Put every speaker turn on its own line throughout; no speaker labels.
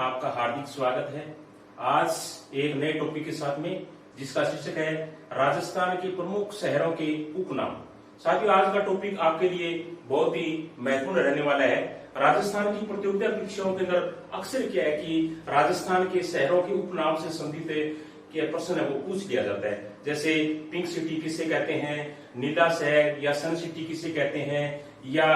आपका हार्दिक स्वागत है। आज एक नए टॉपिक के साथ में, जिसका शीर्षक है राजस्थान के प्रमुख शहरों के उपनाम। साथियों, आज का टॉपिक आपके लिए बहुत ही महत्वपूर्ण रहने वाला है। राजस्थान की प्रतियोगिता परीक्षाओं के अंदर अक्सर क्या है कि राजस्थान के शहरों के उपनाम से संबंधित के प्रश्न है वो पूछ लिया जाता है। जैसे पिंक सिटी किसे कहते हैं, नीला शहर या सन सिटी किसे कहते हैं, या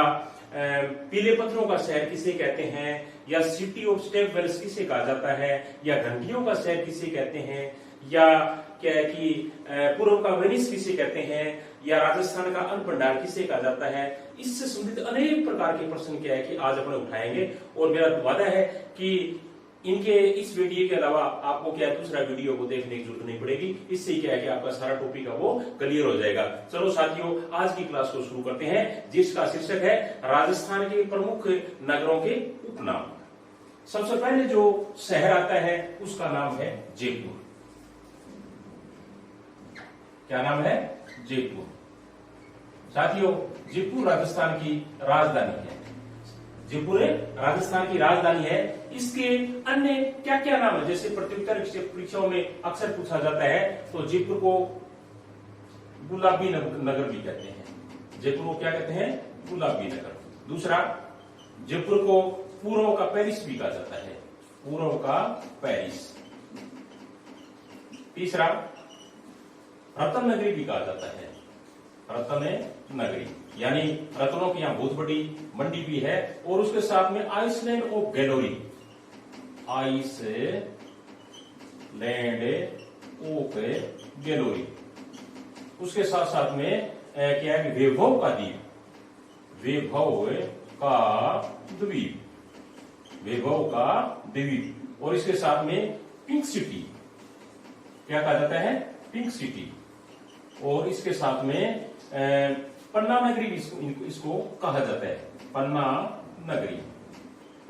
पीले पत्थरों का शहर किसे कहते हैं, या सिटी ऑफ स्टेप वेल्स किसे कहा जाता है, या घंटियों का शहर किसे कहते हैं, या क्या है कि पूर्व का वेनिस किसे कहते हैं, या राजस्थान का अन्न भंडार किसे कहा जाता है। इससे संबंधित अनेक प्रकार के प्रश्न क्या है कि आज अपन उठाएंगे। और मेरा वादा है कि इनके इस वीडियो के अलावा आपको क्या दूसरा वीडियो को देखने की जरूरत नहीं पड़ेगी। इससे क्या है कि आपका सारा टॉपिक है वो क्लियर हो जाएगा। चलो साथियों, आज की क्लास को शुरू करते हैं, जिसका शीर्षक है राजस्थान के प्रमुख नगरों के उपनाम। सबसे पहले जो शहर आता है उसका नाम है जयपुर। क्या नाम है? जयपुर। साथियों, जयपुर राजस्थान की राजधानी है। जयपुर राजस्थान की राजधानी है। इसके अन्य क्या क्या नाम है? जैसे प्रतियोगिता परीक्षाओं में अक्सर पूछा जाता है, तो जयपुर को गुलाबी नगर भी कहते हैं। जयपुर को क्या कहते हैं? गुलाबी नगर। दूसरा, जयपुर को पूर्व का पेरिस भी कहा जाता है। पूर्व का पेरिस। तीसरा, रतन नगरी भी कहा जाता है। रतन नगरी, यानी रत्नों की यहाँ बहुत बड़ी मंडी भी है। और उसके साथ में आइसलैंड ऑफ गैलोरी, आइसलैंड ऑफ गैलोरी। उसके साथ साथ में क्या है? वैभव का द्वीप, वैभव का द्वीप, वैभव का द्वीप। और इसके साथ में पिंक सिटी, क्या कहा जाता है? Pink city. और इसके साथ में पन्ना नगरी इसको कहा जाता है, पन्ना नगरी।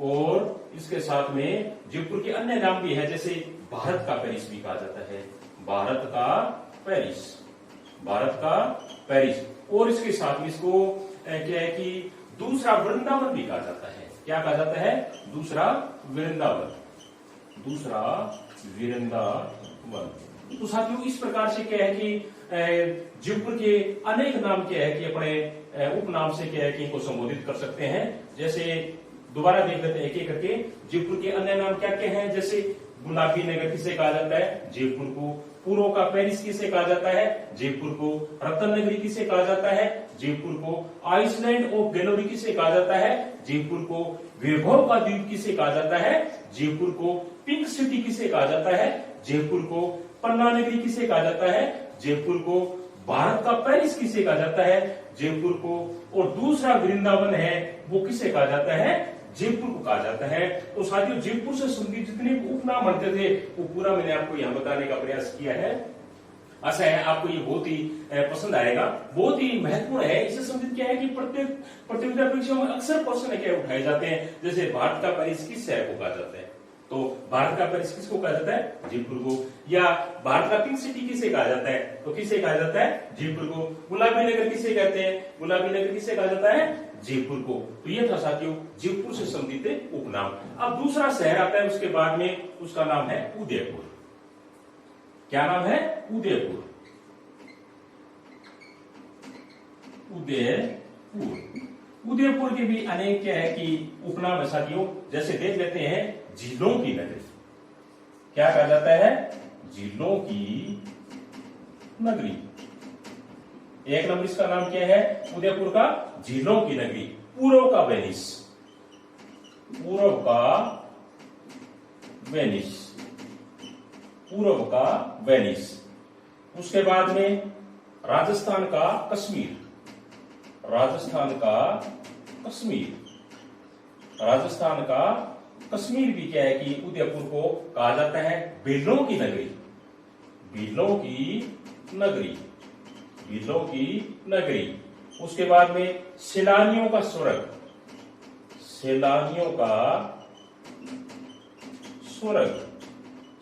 और इसके साथ में जयपुर के अन्य नाम भी है, जैसे भारत का पेरिस भी कहा जाता है। भारत का पेरिस, भारत का पेरिस। और इसके साथ में इसको क्या है कि दूसरा वृंदावन भी कहा जाता है। क्या कहा जाता है? दूसरा वृंदावन, दूसरा वृंदावन। तो साथियों, इस प्रकार से क्या है कि जयपुर के अनेक नाम क्या है कि अपने उपनाम से क्या है कि इनको संबोधित कर सकते हैं। जैसे दोबारा देख लेते हैं एक एक करके। जयपुर के अन्य नाम क्या क्या हैं? जैसे गुलाबी नगर किसे कहा जाता है? जयपुर को पूर्व का पेरिस किसे कहा जाता है? जयपुर को रतन नगरी किसे कहा जाता है? जयपुर को आइसलैंड ऑफ गैलोरी किसे कहा जाता है? जयपुर को वैभव का द्वीप किसे कहा जाता है? जयपुर को पिंक सिटी किसे कहा जाता है? जयपुर को पन्ना नगरी किसे कहा जाता है? जयपुर को भारत का पेरिस किसे कहा जाता है? जयपुर को, और दूसरा वृंदावन है वो किसे कहा जाता है? जयपुर को कहा जाता है। तो साथियों, जयपुर से संबंधित जितने उपनाम बनते थे वो पूरा मैंने आपको यहाँ बताने का प्रयास किया है। आशा है आपको ये बहुत ही पसंद आएगा, बहुत ही महत्वपूर्ण है। इससे संबंधित क्या है कि प्रत्येक प्रतियोगिता परीक्षाओं में अक्सर प्रश्न क्या उठाए जाते हैं। जैसे भारत का पेरिस किस शहर को कहा जाता है? तो भारत का पेरिस किसको कहा जाता है? जयपुर को। या भारत का पिंक सिटी किसे कहा जाता है? तो किसे कहा जाता है? जयपुर को। गुलाबी नगर किसे कहते हैं? गुलाबी नगर किसे कहा जाता है? जयपुर को। तो ये था साथियों जयपुर से संबंधित उपनाम। अब दूसरा शहर आता है उसके बाद में, उसका नाम है उदयपुर। क्या नाम है? उदयपुर। उदयपुर। उदयपुर के भी अनेक क्या है कि उपनाम है साथियों। जैसे देख लेते हैं, झीलों की नगरी। क्या कहा जाता है? झीलों की नगरी। एक नंबर इसका नाम क्या है? उदयपुर का झीलों की नगरी। पूर्व का वेनिस, पूर्व का वेनिस, पूर्व का वेनिस। उसके बाद में राजस्थान का कश्मीर, राजस्थान का कश्मीर, राजस्थान का कश्मीर भी क्या है कि उदयपुर को कहा जाता है भीलों की नगरी, भीलों की नगरी, भीलों की नगरी। उसके बाद में सैलानियों का स्वर्ग, सैलानियों का स्वर्ग,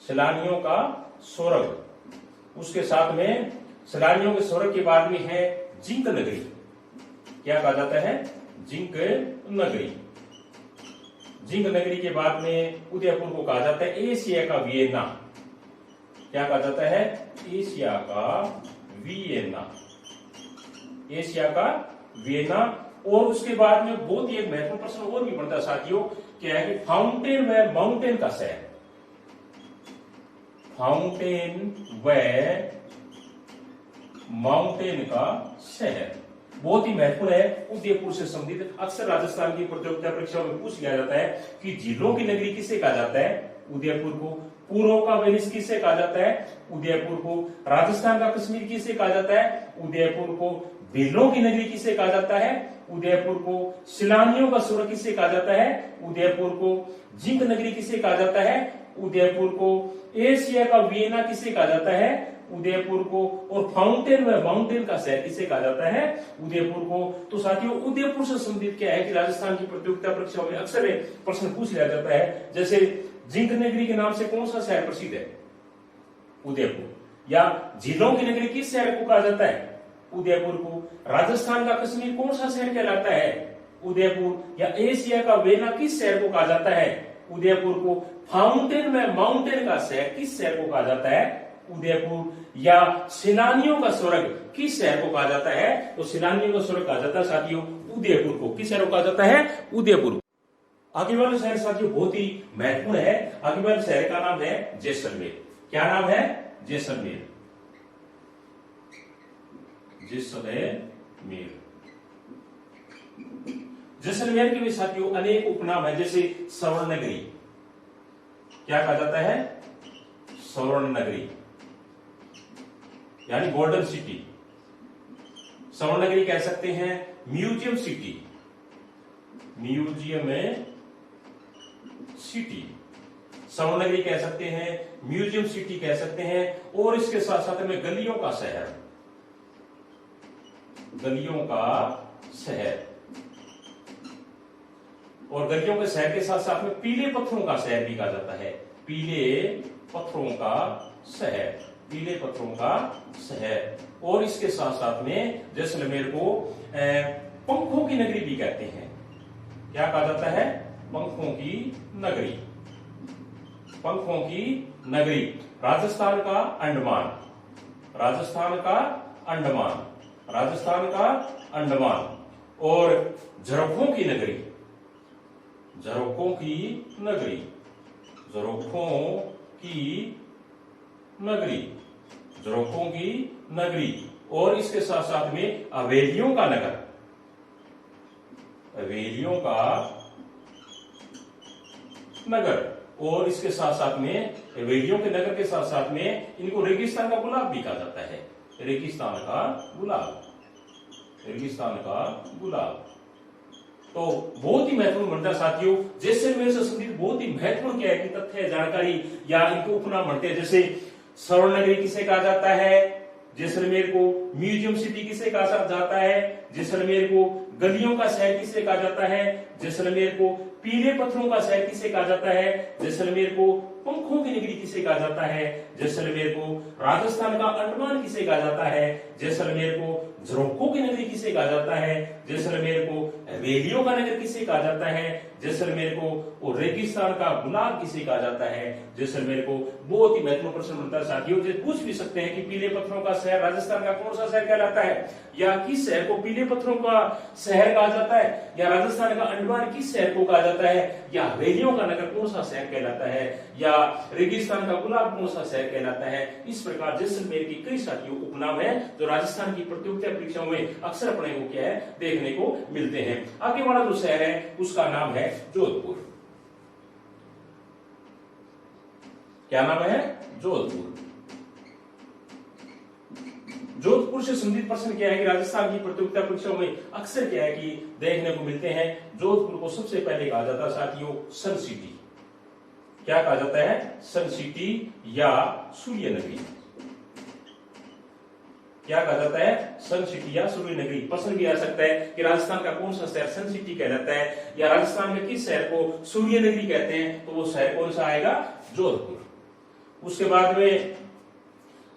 सैलानियों का स्वर्ग। उसके साथ में सैलानियों के स्वर्ग के बाद में है जिंक नगरी। क्या कहा जाता है? जिंक नगरी, जिंक नगरी के बाद में उदयपुर को कहा जाता है एशिया का वियना। क्या कहा जाता है? एशिया का वियना, एशिया का वियना। और उसके बाद में बहुत ही एक महत्वपूर्ण प्रश्न और भी बनता है साथियों, क्या है कि फाउंटेन व माउंटेन का शहर, फाउंटेन व माउंटेन का शहर बहुत ही महत्वपूर्ण है, उदयपुर से संबंधित। अक्सर राजस्थान की प्रतियोगिता परीक्षाओं में पूछ लिया जाता है कि झीलों की नगरी किसे कहा जाता है? उदयपुर को। पूर्व का वेनिस किसे कहा जाता है? उदयपुर को। राजस्थान का कश्मीर किसे कहा जाता है? उदयपुर को। बिलों की नगरी किसे कहा जाता है? उदयपुर को। सैलानियों का स्वर्ग किसे कहा जाता है? उदयपुर को। जिंक नगरी किसे कहा जाता है? उदयपुर को। एशिया का वियना किसे कहा जाता है? उदयपुर को। और फाउंटेन व माउंटेन का शहर किसे कहा जाता है? उदयपुर को। तो साथियों, उदयपुर से संबंधित क्या है कि राजस्थान की प्रतियोगिता परीक्षाओं में अक्सर प्रश्न पूछ लिया जाता है, जैसे जिंक नगरी के नाम से कौन सा शहर प्रसिद्ध है? उदयपुर। या झीलों की नगरी किस शहर को कहा जाता है? उदयपुर को। राजस्थान का कश्मीर कौन सा शहर कहलाता है? उदयपुर। या एशिया का वेना किस शहर को कहा जाता है? उदयपुर को। फाउंटेन में माउंटेन का शहर किस शहर को कहा जाता है? उदयपुर। या सैलानियों का स्वर्ग किस शहर को कहा जाता है? तो सैलानियों का स्वर्ग कहा जाता है साथियों उदयपुर को। किस शहर को कहा जाता है? उदयपुर। आगे वाला शहर साथियों बहुत ही महत्वपूर्ण है। आगे वाले शहर का नाम है जैसलमेर। क्या नाम है? जैसलमेर। जैसलमेर। जैसलमेर के भी साथियों अनेक उपनाम है, जैसे स्वर्ण नगरी। क्या कहा जाता है? स्वर्ण नगरी, यानी गोल्डन सिटी। स्वर्ण नगरी कह सकते हैं। म्यूजियम सिटी, म्यूजियम सिटी स्वर्ण नगरी कह सकते हैं, म्यूजियम सिटी कह सकते हैं। और इसके साथ साथ में गलियों का शहर, गलियों का शहर। और गलियों के शहर के साथ साथ में पीले पत्थरों का शहर भी कहा जाता है। पीले पत्थरों का शहर, पीले पत्थरों का शहर। और इसके साथ साथ में जैसलमेर को पंखों की नगरी भी कहते हैं। क्या कहा जाता है? पंखों की नगरी, पंखों की नगरी। राजस्थान का अंडमान, राजस्थान का अंडमान, राजस्थान का अंडमान। और झरोखों की नगरी, झरोखों की नगरी, झरोखों की नगरी, झरोखों की नगरी। और इसके साथ साथ में हवेलियों का नगर, हवेलियों का नगर। और इसके साथ साथ में हवेलियों के नगर के साथ साथ में इनको रेगिस्तान का गुलाब भी कहा जाता है। रेगिस्तान का गुलाब, रेगिस्तान का गुलाब। तो बहुत ही महत्वपूर्ण बनता है साथियों। जैसलमेर से संबंधित बहुत ही महत्वपूर्ण क्या है कि तथ्य, जानकारी या इनको उपनाम बनते हैं। जैसे स्वर्ण नगरी किसे कहा जाता है? जैसलमेर को। म्यूजियम सिटी किसे कहा जाता है? जैसलमेर को। गलियों का शहर किसे कहा जाता है? जैसलमेर को। पीले पत्थरों का शहर किसे कहा जाता है? जैसलमेर को। पंखों की नगरी किसे कहा जाता है? जैसलमेर को। राजस्थान का अंडमान किसे कहा जाता है? जैसलमेर को। झरोखों की नगरी किसे कहा जाता है? जैसलमेर को। हवेलियों का नगर किसे कहा जाता है? जैसलमेर को। और रेगिस्तान का गुलाब किसे कहा जाता है? जैसलमेर को। बहुत ही महत्वपूर्ण प्रश्न बनता है साथियों। जो पूछ भी सकते हैं कि पीले पत्थरों का शहर राजस्थान का कौन सा शहर कहलाता है, या किस शहर को पीले पत्थरों का शहर कहा जाता है, या राजस्थान का अंडमान किस शहर को कहा जाता है, या हवेलियों का नगर कौन सा शहर कहलाता है, या रेगिस्तान का गुलाब कौन सा शहर कहलाता है। इस प्रकार जैसलमेर की कई साथियों उपनाम है जो राजस्थान की प्रतियोगिता परीक्षाओं में अक्सर अपने को क्या है देखने को मिलते हैं। आगे वाला जो शहर है उसका नाम है जोधपुर। क्या नाम है? जोधपुर। जोधपुर से संबंधित प्रश्न क्या है कि राजस्थान की प्रतियोगिता परीक्षाओं में अक्सर क्या है कि देखने को मिलते हैं। जोधपुर को सबसे पहले कहा जाता है साथियों सन सिटी। क्या कहा जाता है? सन सिटी या सूर्य नगरी। क्या कहा जाता है? सन सिटी या सूर्य नगरी। प्रश्न भी आ सकता है कि राजस्थान का कौन सा शहर सन सिटी कहलाता है, या राजस्थान में किस शहर को सूर्य नगरी कहते हैं, तो वो शहर कौन सा आएगा? जोधपुर। उसके बाद में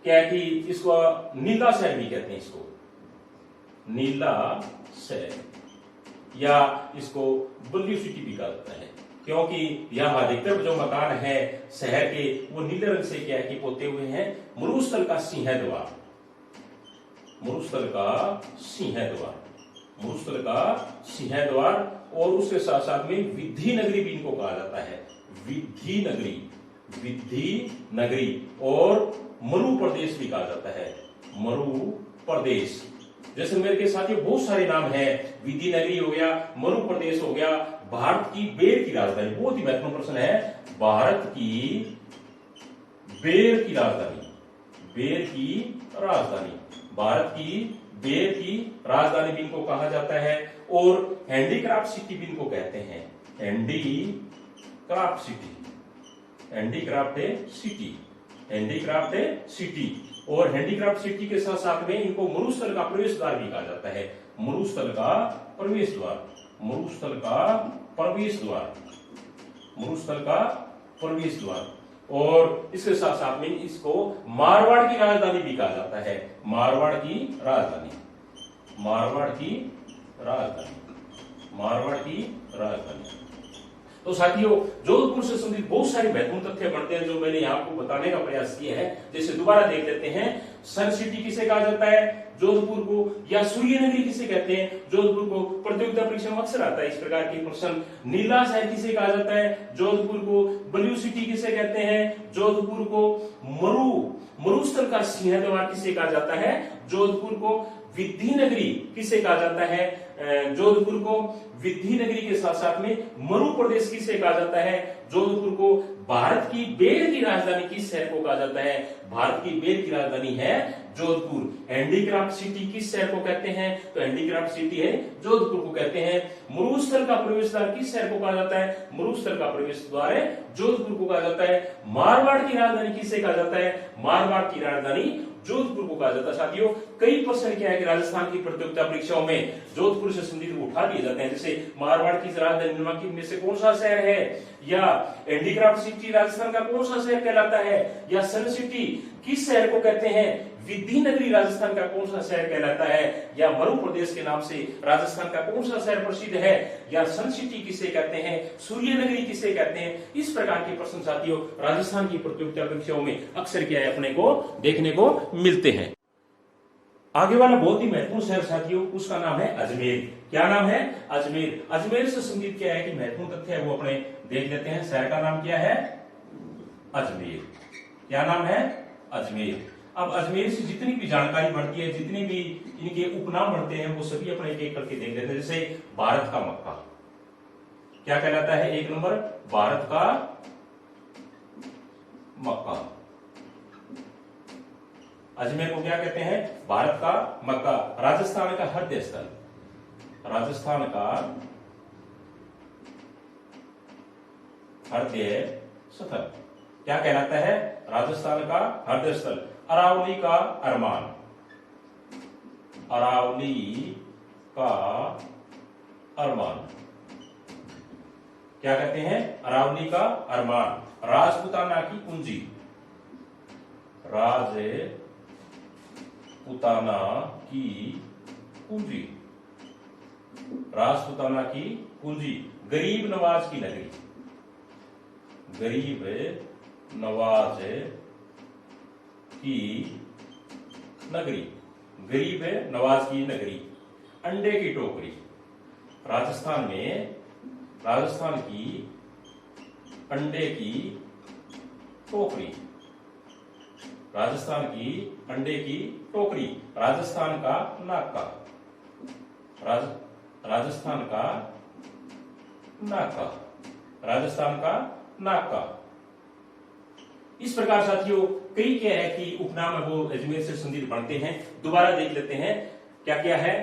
क्या है कि इसको नीला शहर भी कहते हैं, इसको नीला शहर, या इसको बल्ली सिटी भी कहा जाता है। क्योंकि यहाँ अधिकतर जो मकान है शहर के वो नीले रंग से क्या है कि पोते हुए हैं। मरुस्थल का सिंह द्वार, मरुस्थल का सिंह द्वार, मरुस्थल का सिंह द्वार, और उसके साथ साथ में विद्धि नगरी भी इनको कहा जाता है। विद्धि नगरी, विद्धि नगरी, और मरु प्रदेश भी कहा जाता है। मरु प्रदेश, जैसलमेर के साथ ये बहुत सारे नाम है। विधि नगरी हो गया, मरु प्रदेश हो गया, भारत की बेर की राजधानी, बहुत ही महत्वपूर्ण प्रश्न है। भारत की बेर की राजधानी, बेर की राजधानी, भारत की बेर की राजधानी भी इनको कहा जाता है। और हैंडीक्राफ्ट सिटी भी इनको कहते हैं। Handicraft city, handicraft city, handicraft city, और हैंडीक्राफ्ट सिटी के साथ साथ में इनको मरुस्थल का प्रवेश द्वार भी कहा जाता है। मरुस्थल का प्रवेश द्वार, मरुस्थल का प्रवेश द्वार, मरुस्थल का प्रवेश द्वार, और इसके साथ साथ में इसको मारवाड़ की राजधानी भी कहा जाता है। मारवाड़ की राजधानी, मारवाड़ की राजधानी, मारवाड़ की राजधानी। तो साथियों, जोधपुर से संबंधित बहुत सारे महत्वपूर्ण तथ्य बढ़ते हैं जो मैंने आपको बताने का प्रयास किया है। जैसे दोबारा देख लेते हैं, सन सिटी किसे कहा जाता है जोधपुर को, या सूर्य नगरी किसे कहते हैं जोधपुर को। प्रतियोगिता परीक्षा में अक्सर आता है इस प्रकार के प्रश्न। नीला शहर किसे कहा जाता है जोधपुर को। ब्लू सिटी किसे कहते हैं जोधपुर को। मरुस्थल का सिंह द्वार किसे कहा जाता है जोधपुर को। विद्धि नगरी किसे कहा जाता है जोधपुर को। विद्धि नगरी के साथ साथ में मरु प्रदेश किसे कहा जाता है जोधपुर को। भारत की बेर की राजधानी किस शहर को कहा जाता है, भारत की बेर की राजधानी है जोधपुर। हैंडीक्राफ्ट सिटी किस शहर को कहते हैं, तो हैंडीक्राफ्ट सिटी है जोधपुर को कहते हैं। मरुस्थल का प्रवेश द्वार किस शहर को कहा जाता है, मरुस्थल का प्रवेश द्वार है जोधपुर को कहा जाता है। मारवाड़ की राजधानी किसे कहा जाता है, मारवाड़ की राजधानी जोधपुर को कहा जाता है। साथियों, कई प्रश्न क्या है कि राजस्थान की प्रतियोगिता परीक्षाओं में जोधपुर से संबंधित उठा दिए जाते हैं। जैसे मारवाड़ की राजधानी निम्नलिखित में से कौन सा शहर है, या हैंडीक्राफ्ट सिटी राजस्थान का कौन सा शहर कहलाता है, या सन सिटी किस शहर को कहते हैं, विद्धि नगरी राजस्थान का कौन सा शहर कहलाता है, या मरु प्रदेश के नाम से राजस्थान का कौन सा शहर प्रसिद्ध है, या सन सिटी किसे कहते हैं, सूर्य नगरी किसे कहते हैं। इस प्रकार के प्रश्न साथियों राजस्थान की प्रतियोगिता परीक्षाओं में अक्सर क्या है अपने को देखने को मिलते हैं। आगे वाला बहुत ही महत्वपूर्ण शहर साथियों, उसका नाम है अजमेर। क्या नाम है, अजमेर। अजमेर से संबंधित क्या है कि महत्वपूर्ण तथ्य है वो अपने देख लेते हैं। शहर का नाम क्या है, अजमेर। क्या नाम है, अजमेर। अब अजमेर से जितनी भी जानकारी बढ़ती है, जितने भी इनके उपनाम बढ़ते हैं, वो सभी अपने एक एक करके देख लेते हैं। जैसे भारत का मक्का क्या कहलाता है, एक नंबर भारत का मक्का। अजमेर को क्या कहते हैं, भारत का मक्का। राजस्थान का हृदय स्थल, राजस्थान का हृदय स्थल क्या कहलाता है, राजस्थान का हृदय स्थल। अरावली का अरमान, अरावली का अरमान क्या कहते हैं, अरावली का अरमान। राजपुताना की कुंजी, राजपुताना की कुंजी, राजपुताना की कुंजी। गरीब नवाज की नगरी, गरीब नवाज की नगरी, गरीब नवाज की नगरी। अंडे की टोकरी, राजस्थान में राजस्थान की अंडे की टोकरी, राजस्थान की अंडे की टोकरी। राजस्थान का नाका, राजस्थान का नाका, राजस्थान का नाका। इस प्रकार साथियों कई क्या है कि उपनाम है वो अजमेर से संबंधित बनते हैं। दोबारा देख लेते हैं क्या क्या है,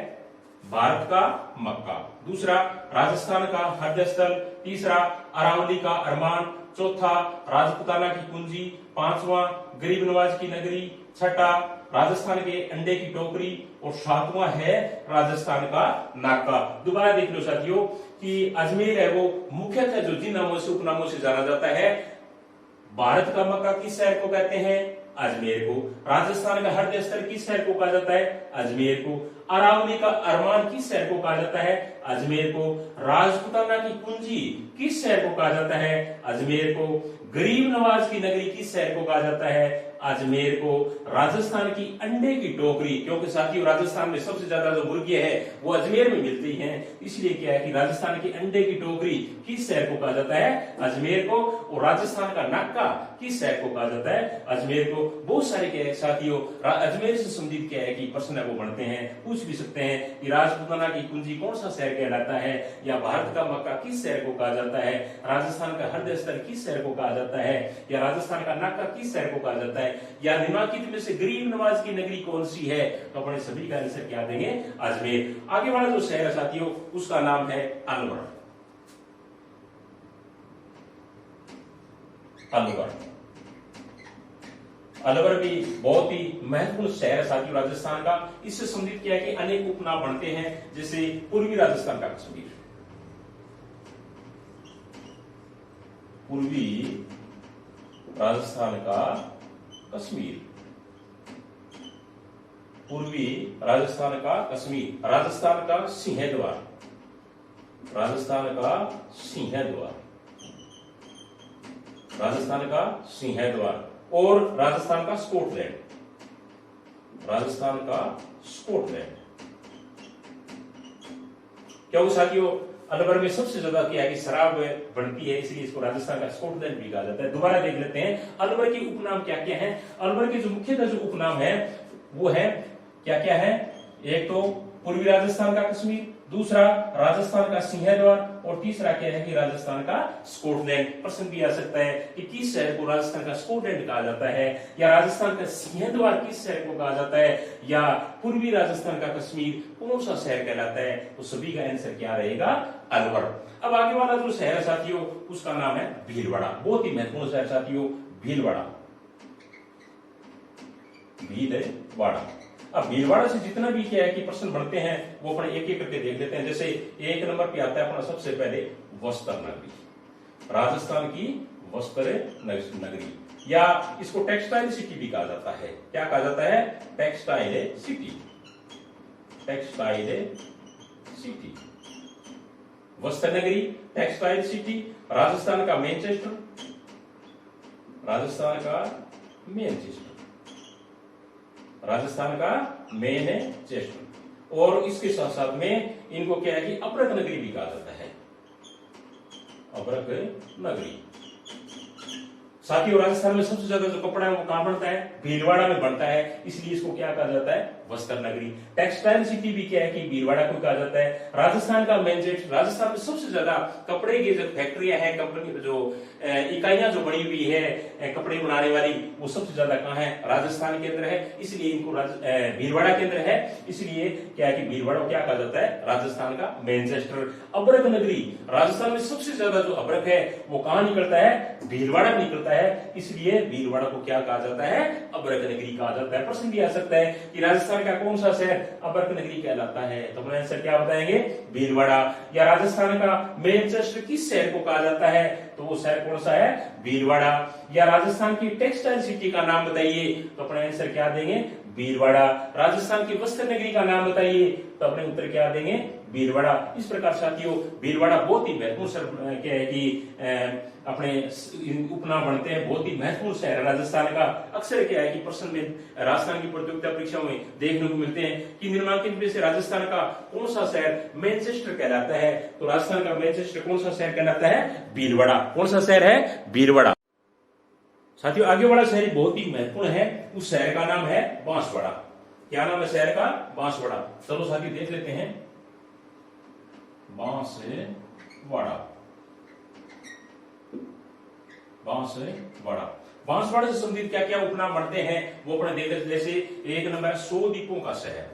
भारत का मक्का, दूसरा राजस्थान का हृदय स्थल, तीसरा अरावली का अरमान, चौथा राजपुताना की कुंजी, पांचवा गरीब नवाज की नगरी, छठा राजस्थान के अंडे की टोकरी, और सातवां है राजस्थान का नाका। दोबारा देख लो साथियों कि अजमेर है वो मुख्यतः जो जिन नामों से उपनामों से जाना जाता है। भारत का मक्का किस शहर को कहते हैं, अजमेर को। राजस्थान का हृदय स्थल किस शहर को कहा जाता है? अजमेर को। अरावली का अरमान किस शहर को कहा जाता है? अजमेर को। राजपुताना की कुंजी किस शहर को कहा जाता है? अजमेर को। गरीब नवाज की नगरी किस शहर को कहा जाता है? अजमेर को। राजस्थान की अंडे की टोकरी, क्योंकि साथियों राजस्थान में सबसे ज्यादा जो मुर्गियां हैं वो अजमेर में मिलती हैं, इसलिए क्या है कि राजस्थान की अंडे की टोकरी किस शहर को कहा जाता है? अजमेर को। और राजस्थान का नक्का किस शहर को कहा जाता है? अजमेर को। बहुत सारे क्या है साथियों अजमेर से संबंधित क्या है कि प्रश्न है वो बनते हैं, पूछ भी सकते हैं कि राजपुताना की कुंजी कौन सा शहर कहलाता है, या भारत का मक्का किस शहर को कहा जाता है, राजस्थान का हृदय स्थल किस शहर को कहा जाता है, या राजस्थान का नक्का किस शहर को कहा जाता है, या निम्नलिखित में से गरीब नवाज की नगरी कौन सी है? तो अपने सभी का आंसर क्या देंगे? अजमेर। आगे वाला जो शहर है साथियों उसका नाम है अलवर। अलवर। अलवर भी बहुत ही महत्वपूर्ण शहर है साथियों राजस्थान का। इससे संबंधित क्या है कि अनेक उपनाम बनते हैं, जैसे पूर्वी राजस्थान का कश्मीर, पूर्वी राजस्थान का कश्मीर, पूर्वी राजस्थान का कश्मीर, राजस्थान का सिंहद्वार, राजस्थान का सिंहद्वार, राजस्थान का सिंहद्वार, और राजस्थान का स्कॉटलैंड, राजस्थान का स्कॉटलैंड। क्योंकि साथियों अलवर में सबसे ज्यादा क्या है कि शराब बनती है, इसलिए इसको राजस्थान का स्कॉटलैंड भी कहा जाता है। दोबारा देख लेते हैं अलवर के उपनाम क्या क्या हैं। अलवर के जो मुख्यतः जो उपनाम है वो है क्या क्या है? एक तो पूर्वी राजस्थान का कश्मीर, दूसरा राजस्थान का सिंहद्वार, और तीसरा क्या है कि राजस्थान का स्कॉटलैंड। प्रश्न भी आ सकता है कि किस शहर को राजस्थान का स्कॉटलैंड कहा जाता है, या राजस्थान का सिंहद्वार किस शहर को कहा जाता है, या पूर्वी राजस्थान का कश्मीर कौन सा शहर कहलाता है? तो सभी का आंसर क्या रहेगा? अलवर। अब आगे वाला जो शहर है साथियों उसका नाम है भीलवाड़ा। बहुत ही महत्वपूर्ण शहर साथियों भीलवाड़ा, भीलवाड़ा। अब भीलवाड़ा से जितना भी क्या है कि प्रश्न बनते हैं वो अपने एक एक करके देख लेते हैं। जैसे एक नंबर पे आता है अपना सबसे पहले वस्त्र नगरी, राजस्थान की वस्त्र नगरी, या इसको टेक्सटाइल सिटी भी कहा जाता है। क्या कहा जाता है? टेक्सटाइल सिटी, टेक्सटाइल सिटी, वस्त्र नगरी, टेक्सटाइल सिटी। राजस्थान का मैनचेस्टर, राजस्थान का मैनचेस्टर, राजस्थान का मैनचेस्टर। और इसके साथ साथ में इनको क्या है कि अब्रक नगरी भी कहा जाता है, अब्रक नगरी। साथियों राजस्थान में सबसे ज्यादा जो कपड़ा है वो कहां बनता है? भीलवाड़ा में बनता है, इसलिए इसको क्या कहा जाता है? वस्त्र नगरी। टेक्सटाइल सिटी भी क्या है कि भीलवाड़ा को कहा जाता है। राजस्थान का मैनचेस्टर, राजस्थान में सबसे ज्यादा कपड़े की जो फैक्ट्रियां हैं, कंपनी जो इकाइयां जो बनी हुई है कपड़े बनाने वाली, वो सबसे ज्यादा कहां है? राजस्थान के अंदर है, इसलिए इनको भीलवाड़ा के अंदर है, इसलिए क्या है कि भीलवाड़ा को क्या कहा जाता है? राजस्थान का मैनचेस्टर। अब्रक नगरी, राजस्थान में सबसे ज्यादा जो अब्रक है वो कहां निकलता है? भीलवाड़ा में निकलता है, इसलिए भीलवाड़ा को क्या कहा जाता है? अब्रक नगरी कहा जाता है। प्रश्न भी आ सकता है कि राजस्थान का कौन सा शहर अब्रक नगरी कहलाता है? तो अपना आंसर क्या बताएंगे? भीलवाड़ा। या राजस्थान का मैनचेस्टर किस शहर को कहा जाता है? तो वो शहर कौन सा है? भीलवाड़ा। या राजस्थान की टेक्सटाइल सिटी का नाम बताइए, तो अपना आंसर क्या देंगे? भीलवाड़ा। राजस्थान की वस्त्र नगरी का नाम बताइए, तो अपने उत्तर क्या देंगे? भीलवाड़ा। इस प्रकार साथियों भीलवाड़ा बहुत ही महत्वपूर्ण क्या है कि अपने उपनाम बनते हैं, बहुत ही महत्वपूर्ण शहर है राजस्थान का। अक्सर क्या है कि प्रश्न में राजस्थान की प्रतियोगिता परीक्षाओं में देखने को मिलते हैं कि निम्नलिखित में से राजस्थान का कौन सा शहर मैनचेस्टर कहलाता है? तो राजस्थान का मैनचेस्टर कौन सा शहर कहलाता है? भीलवाड़ा। कौन सा शहर है? भीलवाड़ा। साथियों आगे वाला शहर बहुत ही महत्वपूर्ण है, उस शहर का नाम है बांसवाड़ा। क्या नाम है शहर का? बांसवाड़ा। चलो साथियों देख लेते हैं बांसवाड़ा, बांसवाड़ा। बांसवाड़ा से संबंधित क्या क्या उपनाम बनते हैं वो अपने देख लेते। जैसे एक नंबर 100 द्वीपों का शहर,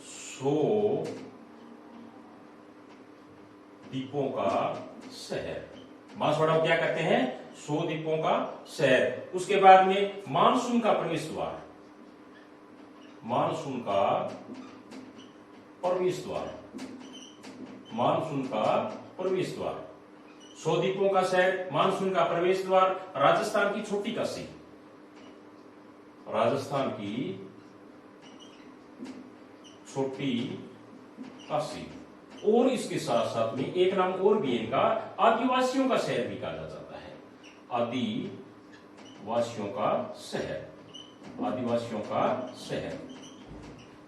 100 द्वीपों का शहर। बांसवाड़ा को क्या कहते हैं? 100 द्वीपों का शहर। उसके बाद में मानसून का प्रवेश द्वार, मानसून का प्रवेश द्वार, मानसून का प्रवेश द्वार। 100 द्वीपों का शहर, मानसून का प्रवेश द्वार। राजस्थान की छोटी काशी, राजस्थान की छोटी काशी। और इसके साथ साथ में एक नाम और भी इनका आदिवासियों का शहर भी कहा जाता है, आदिवासियों का शहर, आदिवासियों का शहर।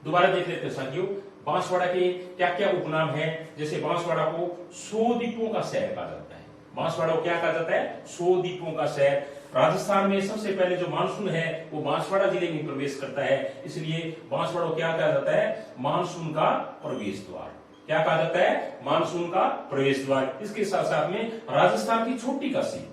दोबारा देख लेते हैं साथियों, बांसवाड़ा के क्या क्या उपनाम हैं। जैसे बांसवाड़ा को 100 द्वीपों का शहर कहा जाता है। बांसवाड़ा को क्या कहा जाता है? 100 द्वीपों का शहर। राजस्थान में सबसे पहले जो मानसून है वो बांसवाड़ा जिले में प्रवेश करता है, इसलिए बांसवाड़ा को क्या कहा जाता है? मानसून का प्रवेश द्वार। क्या कहा जाता है? मानसून का प्रवेश द्वार। इसके साथ साथ में राजस्थान की छोटी काशी,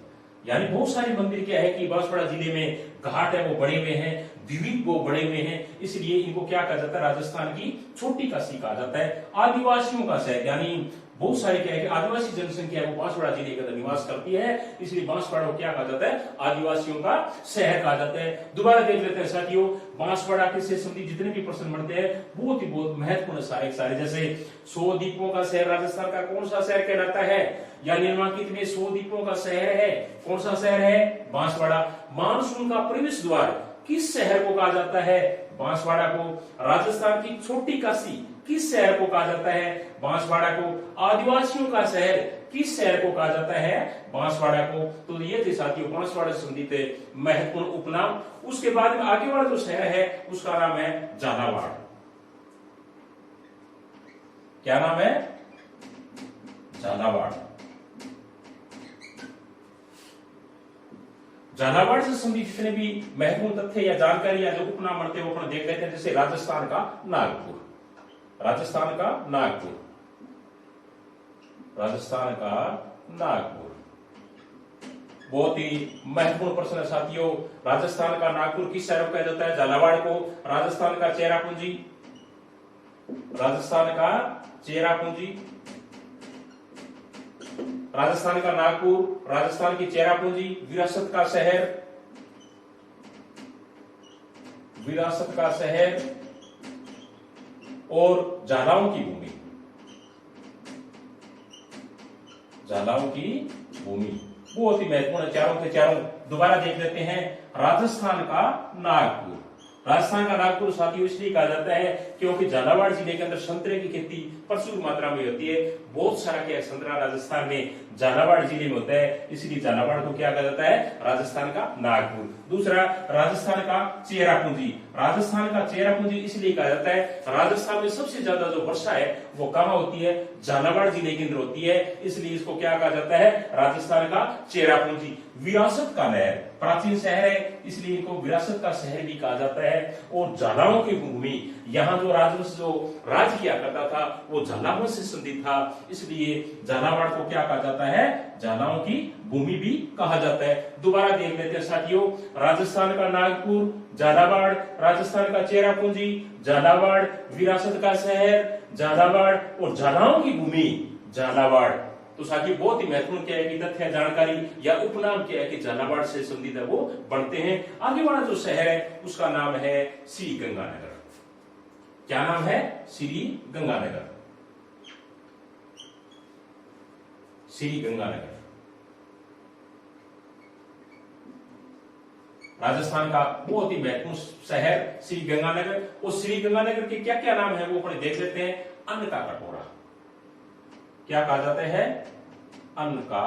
यानी बहुत सारे मंदिर क्या है कि बांसवाड़ा जिले में घाट है वो बने हुए हैं, द्वीप वो बने हुए हैं, इसलिए इनको क्या कहा जाता है? राजस्थान की छोटी काशी कहा जाता है। आदिवासियों का शहर, यानी बहुत सारे क्या है कि आदिवासी जनसंख्या वो बांसवाड़ा जिले के अंदर निवास करती है, इसलिए बांसवाड़ा को क्या कहा जाता है? आदिवासियों का शहर कहा जाता है। दोबारा देख लेते हैं साथियों, बांसवाड़ा के से संबंधित जितने भी प्रश्न बनते हैं बहुत महत्वपूर्ण सारे। जैसे 100 द्वीपों का शहर राजस्थान का कौन सा शहर कहलाता है? या निम्नलिखित में 100 द्वीपों का शहर है, कौन सा शहर है? बांसवाड़ा। मानसून का प्रवेश द्वार किस शहर को कहा जाता है? बांसवाड़ा को। राजस्थान की छोटी काशी किस शहर को कहा जाता है? बांसवाड़ा को। आदिवासियों का शहर किस शहर को कहा जाता है? बांसवाड़ा को। तो ये थे साथियों बांसवाड़ा से संबंधित महत्वपूर्ण उपनाम। उसके बाद में आगे वाला जो शहर है उसका नाम है झालावाड़। क्या नाम है? झालावाड़। झालावाड़ से संबंधित जितने भी महत्वपूर्ण तथ्य या जानकारी या जो उपनाम बनते हैं वो अपन देख लेते हैं। जैसे राजस्थान का नागपुर, राजस्थान का नागपुर, राजस्थान का नागपुर बहुत ही महत्वपूर्ण प्रश्न है साथियों। राजस्थान का नागपुर किस शहर को कहा जाता है? झालावाड़ को। राजस्थान का चेरापूंजी, राजस्थान का चेरापूंजी, राजस्थान का नागपुर, राजस्थान की चेरापूंजी, विरासत का शहर, विरासत का शहर और झालाओं की भूमि, झालाओं की भूमि बहुत ही महत्वपूर्ण है। चारों के चारों दोबारा देख लेते हैं। राजस्थान का नागपुर, राजस्थान का नागपुर साथियों इसलिए कहा जाता है क्योंकि झालावाड़ जिले के अंदर संतरे की खेती प्रचुर मात्रा में होती है। बहुत सारा क्या संतरा राजस्थान में झालावाड़ जिले में होता है, इसलिए झालावाड़ को क्या कहा जाता है? राजस्थान का नागपुर। दूसरा राजस्थान का चेरापूंजी, राजस्थान का चेरापूंजी इसलिए कहा जाता है राजस्थान में सबसे ज्यादा जो वर्षा है वो कहां होती है? झालावाड़ जिले के अंदर होती है, इसलिए इसको क्या कहा जाता है? राजस्थान का चेरापूंजी। विरासत का नहर प्राचीन शहर है, इसलिए इनको विरासत का शहर भी कहा जाता है। और झालाओं की भूमि, यहाँ जो राजवंश जो राज किया करता था वो झालावंश से संबंधित था, इसलिए झालावाड़ को क्या कहा जाता है? झालाओं की भूमि भी कहा जाता है। दोबारा देख लेते हैं साथियों, राजस्थान का नागपुर, झालावाड़, राजस्थान का चेरापूंजी, झालावाड़, विरासत का शहर झालावाड़ और झालाओं की भूमि झालावाड़। तो साथियों बहुत ही महत्वपूर्ण क्या है कि तथ्य जानकारी या उपनाम क्या है कि झालावाड़ से संबंधित है वो बढ़ते हैं। आगे वाला जो शहर है उसका नाम है श्री गंगानगर। क्या नाम है? श्री गंगानगर, श्री गंगानगर। राजस्थान का बहुत ही महत्वपूर्ण शहर श्री गंगानगर। और श्री गंगानगर के क्या क्या नाम है वो अपने देख लेते हैं। अन्न का कटोरा, क्या कहा जाता है? अन्न का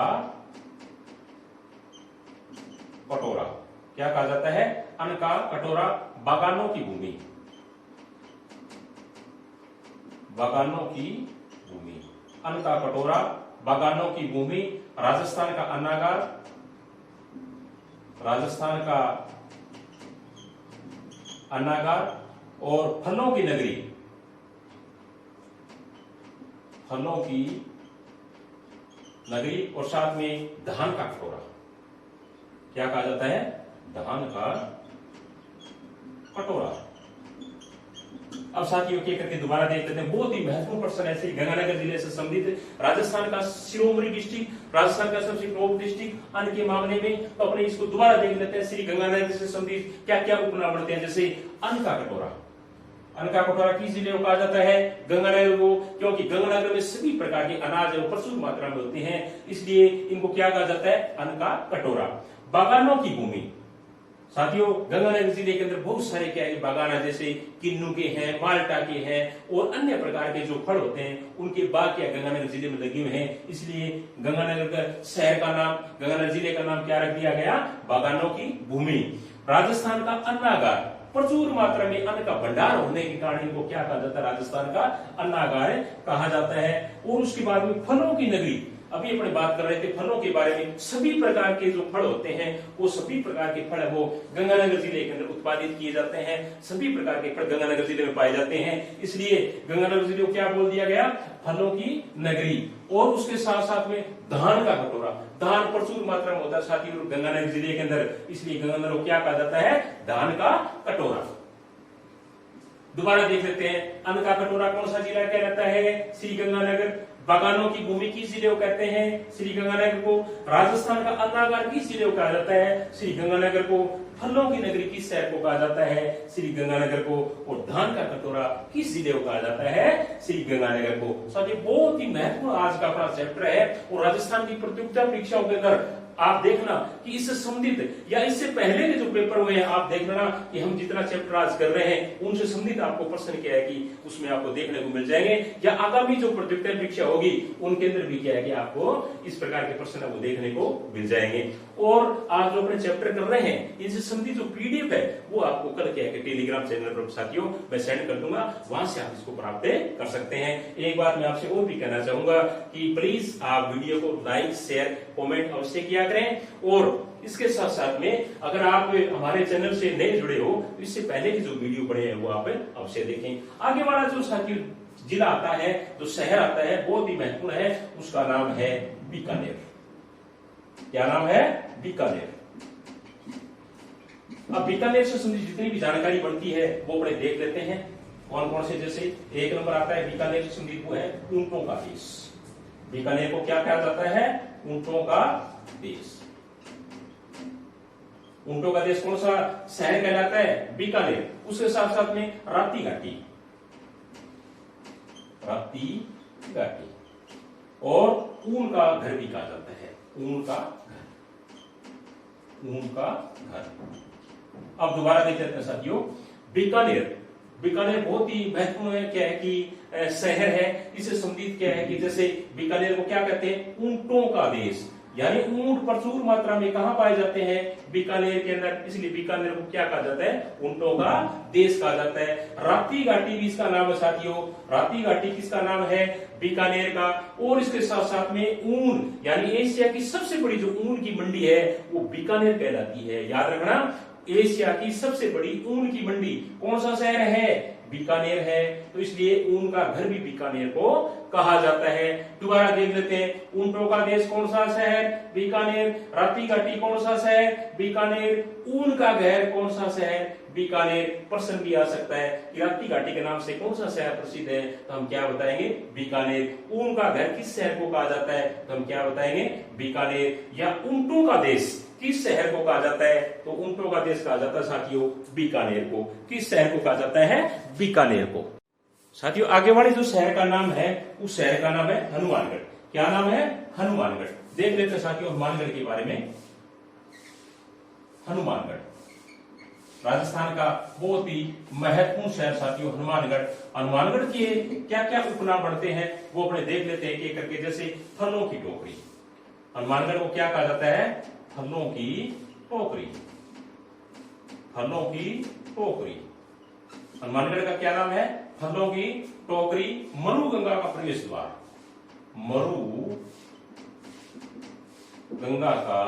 कटोरा। क्या कहा जाता है? अन्न का कटोरा। बागानों की भूमि, बागानों की भूमि, अन्न का कटोरा, बागानों की भूमि। राजस्थान का अन्नागार, राजस्थान का अन्नागार और फलों की नगरी, फलों की नगरी और साथ में धान का कटोरा। क्या कहा जाता है? धान का कटोरा। अब साथियों के करके दोबारा देख लेते हैं। बहुत ही महत्वपूर्ण प्रश्न है श्री गंगानगर जिले से संबंधित। राजस्थान का शिरोमणि डिस्ट्रिक्ट, राजस्थान का सबसे टॉप डिस्ट्रिक्ट अन्न के मामले में। तो अपने इसको दोबारा देख लेते हैं। श्री गंगानगर से संबंधित क्या क्या उपनाम बढ़ते हैं। जैसे अन्न का कटोरा, अन्न का कटोरा किस जिले को कहा जाता है? गंगानगर को, क्योंकि गंगानगर में सभी प्रकार के अनाज और प्रचुर मात्रा में होते हैं, इसलिए इनको क्या कहा जाता है? अन्न का कटोरा। बागानों की भूमि साथियों, गंगानगर जिले के अंदर बहुत सारे क्या है बागान है, जैसे किन्नू के हैं, माल्टा के हैं और अन्य प्रकार के जो फल होते हैं उनके बाग क्या गंगानगर जिले में लगे हुए हैं। इसलिए गंगानगर का शहर का नाम, गंगानगर जिले का नाम क्या रख दिया गया? बागानों की भूमि। राजस्थान का अन्नागार, प्रचुर मात्रा में अन्न का भंडार होने के कारण इनको क्या कहा जाता है? राजस्थान का अन्नागार कहा जाता है। और उसके बाद में फलों की नगरी, अभी अपने बात कर रहे थे फलों के बारे में। सभी प्रकार के जो फल होते हैं वो सभी प्रकार के फल है वो गंगानगर जिले के अंदर उत्पादित किए जाते हैं। सभी प्रकार के फल गंगानगर जिले में पाए जाते हैं, इसलिए गंगानगर जिले को क्या बोल दिया गया? फलों की नगरी। और उसके साथ साथ में धान का कटोरा, धान प्रचुर मात्रा में होता है साथियों गंगानगर जिले के अंदर, इसलिए गंगानगर को क्या कहा जाता है? धान का कटोरा। दोबारा देख लेते हैं, अन्न का कटोरा कौन सा जिला कहलाता है? श्री गंगानगर। बागानों की भूमि किस जिले को कहते हैं? श्री गंगानगर को। राजस्थान का अन्नागार किस जिले को कहा जाता है? श्री गंगानगर को। फलों की नगरी किस शहर को कहा जाता है? श्री गंगानगर को। और धान का कटोरा किस जिले को कहा जाता है? श्री गंगानगर को। साथियों, बहुत ही महत्वपूर्ण आज का अपना चैप्टर है और राजस्थान की प्रतियोगिता परीक्षाओं के अंदर आप देखना कि इससे संबंधित या इससे पहले के जो पेपर हुए हैं आप देखना ना कि हम जितना चैप्टर आज कर रहे हैं उनसे संबंधित आपको प्रश्न क्या है कि उसमें आपको देखने को मिल जाएंगे, या आगामी जो प्रतियोगिता परीक्षा होगी उनके अंदर भी क्या है कि आपको इस प्रकार के प्रश्न वो देखने को मिल जाएंगे। और आज जो अपने चैप्टर कर रहे हैं इनसे संबंधित जो पीडीएफ है वो आपको कल क्या है टेलीग्राम चैनल पर साथियों मैं सेंड कर दूंगा, वहां से आप इसको प्राप्त कर सकते हैं। एक बात मैं आपसे और भी कहना चाहूंगा कि प्लीज आप वीडियो को लाइक शेयर कमेंट अवश्य किया करें। और इसके साथ साथ में अगर आप हमारे चैनल से नए जुड़े हो तो इससे पहले की जो वीडियो पड़े हैं वो आप अवश्य देखें। आगे वाला जो साथियों जिला आता है, जो शहर आता है, बहुत ही महत्वपूर्ण है, उसका नाम है बीकानेर। क्या नाम है? बीकानेर। अब बीकानेर से संबंधित जितनी भी जानकारी बनती है वो अपने देख लेते हैं कौन कौन से। जैसे एक नंबर आता है बीकानेर से संबंधित, वो है ऊंटों का देश। बीकानेर को क्या कहा जाता है? ऊंटों का देश। ऊंटों का देश कौन सा शहर कहलाता है? बीकानेर। उसके साथ साथ में राप्ती घाटी, राप्ती घाटी। और ऊन का घर भी कहा जाता है, ऊन का घर, ऊन का घर। अब दोबारा देख लेते हैं साथियों, बीकानेर। बीकानेर बहुत ही महत्वपूर्ण है, क्या है कि शहर है। इससे संबंधित क्या है कि जैसे बीकानेर को क्या कहते हैं? ऊंटों का देश, यानी ऊंट प्रचुर मात्रा में कहां पाए जाते हैं? बीकानेर के अंदर, इसलिए बीकानेर को क्या कहा जाता है? ऊंटों का देश कहा जाता है। राप्ती घाटी भी इसका नाम है साथियों। राप्ती घाटी किसका नाम है? बीकानेर का। और इसके साथ साथ में ऊन, यानी एशिया की सबसे बड़ी जो ऊन की मंडी है वो बीकानेर कहलाती है। याद रखना, एशिया की सबसे बड़ी ऊन की मंडी कौन सा शहर है? बीकानेर है। तो इसलिए ऊन का घर भी बीकानेर को कहा जाता है। दोबारा देख लेते हैं, ऊंटों का देश कौन सा शहर? बीकानेर। राप्ती घाटी कौन सा शहर? बीकानेर। ऊन का घर कौन सा शहर? बीकानेर। प्रश्न भी आ सकता है कि राप्ती घाटी के नाम से कौन सा शहर प्रसिद्ध है? तो हम क्या बताएंगे? बीकानेर। ऊन का घर किस शहर को कहा जाता है? तो हम क्या बताएंगे? बीकानेर। या ऊंटों का देश किस शहर को कहा जाता है? तो ऊंटों का देश कहा जाता है साथियों बीकानेर को। किस शहर को कहा जाता है? बीकानेर को। साथियों, आगे वाले जो शहर का नाम है उस शहर का नाम है हनुमानगढ़। क्या नाम है? हनुमानगढ़। देख लेते हैं साथियों हनुमानगढ़ के बारे में। हनुमानगढ़ राजस्थान का बहुत ही महत्वपूर्ण शहर साथियों हनुमानगढ़। हनुमानगढ़ के क्या क्या उपनाम बढ़ते हैं वो अपने देख लेते हैं एक करके। जैसे फलों की टोकरी, हनुमानगढ़ को क्या कहा जाता है? फलों की टोकरी। फलों की टोकरी। हनुमानगढ़ का क्या नाम है? फलों की टोकरी। मरु गंगा का प्रवेश द्वार, मरु गंगा का